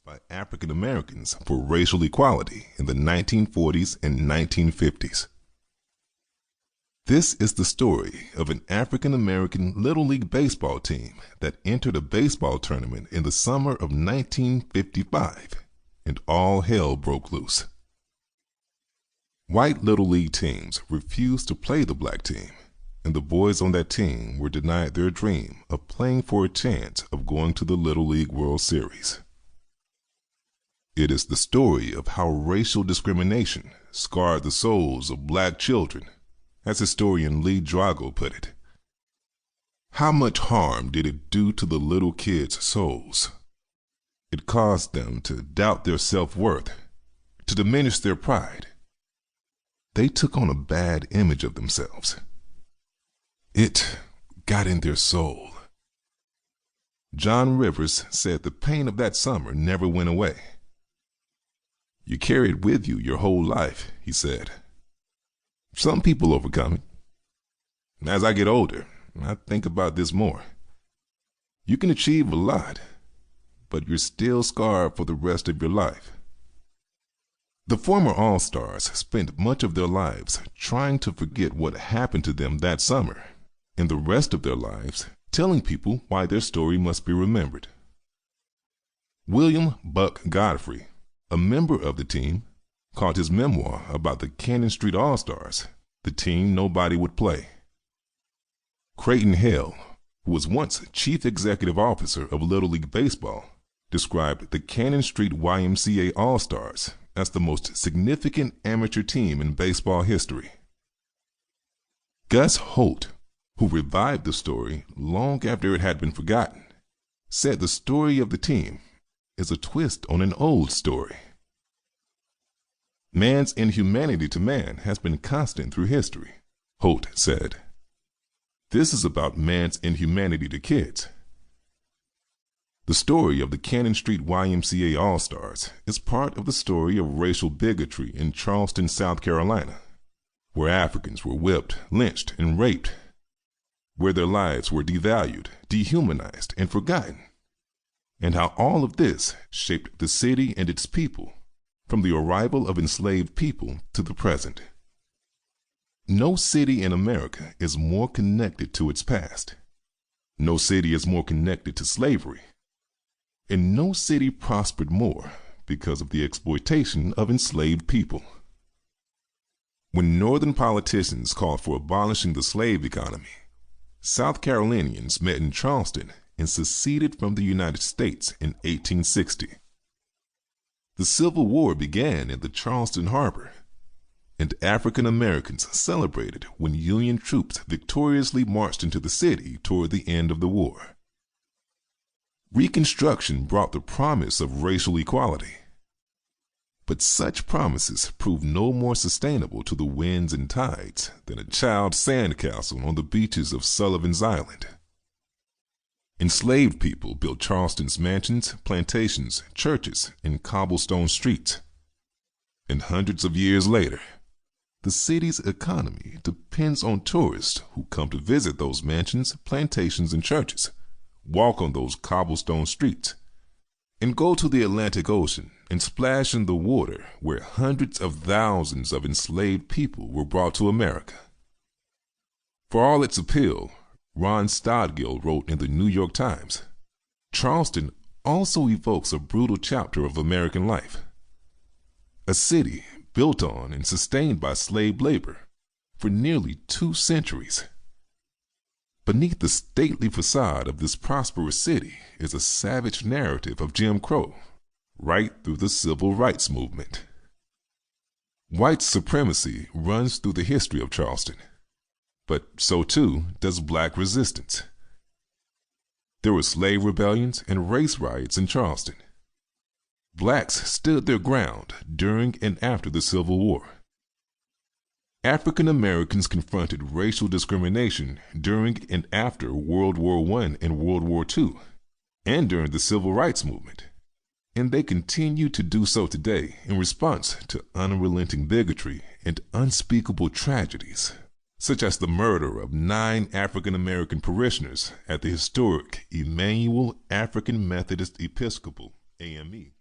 by African Americans for racial equality in the 1940s and 1950s. This is the story of an African American Little League baseball team that entered a baseball tournament in the summer of 1955, and all hell broke loose. White Little League teams refused to play the black team, and the boys on that team were denied their dream of playing for a chance of going to the Little League World Series. It is the story of how racial discrimination scarred the souls of black children, as historian Lee Drago put it. How much harm did it do to the little kids' souls? It caused them to doubt their self-worth, to diminish their pride. They took on a bad image of themselves. It got in their soul. John Rivers said the pain of that summer never went away. You carry it with you your whole life, he said. Some people overcome it. As I get older, I think about this more. You can achieve a lot, but you're still scarred for the rest of your life. The former All-Stars spent much of their lives trying to forget what happened to them that summer, and the rest of their lives telling people why their story must be remembered. William Buck Godfrey, a member of the team, called his memoir about the Cannon Street All-Stars the team nobody would play. Creighton Hale, who was once chief executive officer of Little League Baseball, described the Cannon Street YMCA All-Stars as the most significant amateur team in baseball history. Gus Holt, who revived the story long after it had been forgotten, said the story of the team is a twist on an old story. Man's inhumanity to man has been constant through history, Holt said. This is about man's inhumanity to kids. The story of the Cannon Street YMCA All-Stars is part of the story of racial bigotry in Charleston, South Carolina, where Africans were whipped, lynched, and raped, where their lives were devalued, dehumanized, and forgotten, and how all of this shaped the city and its people from the arrival of enslaved people to the present. No city in America is more connected to its past. No city is more connected to slavery. And no city prospered more because of the exploitation of enslaved people. When Northern politicians called for abolishing the slave economy, South Carolinians met in Charleston and seceded from the United States in 1860. The Civil War began in the Charleston harbor, and African Americans celebrated when Union troops victoriously marched into the city toward the end of the war. Reconstruction brought the promise of racial equality, but such promises proved no more sustainable to the winds and tides than a child's sandcastle on the beaches of Sullivan's Island. Enslaved people built Charleston's mansions, plantations, churches, and cobblestone streets. And hundreds of years later, the city's economy depends on tourists who come to visit those mansions, plantations, and churches, walk on those cobblestone streets, and go to the Atlantic Ocean and splash in the water where hundreds of thousands of enslaved people were brought to America. For all its appeal, Ron Stodgill wrote in the New York Times, Charleston also evokes a brutal chapter of American life. A city built on and sustained by slave labor for nearly 2 centuries. Beneath the stately facade of this prosperous city is a savage narrative of Jim Crow, right through the civil rights movement. White supremacy runs through the history of Charleston, but so too does black resistance. There were slave rebellions and race riots in Charleston. Blacks stood their ground during and after the Civil War. African Americans confronted racial discrimination during and after World War I and World War II, and during the Civil Rights Movement, and they continue to do so today in response to unrelenting bigotry and unspeakable tragedies, such as the murder of 9 African American parishioners at the historic Emmanuel African Methodist Episcopal, AME.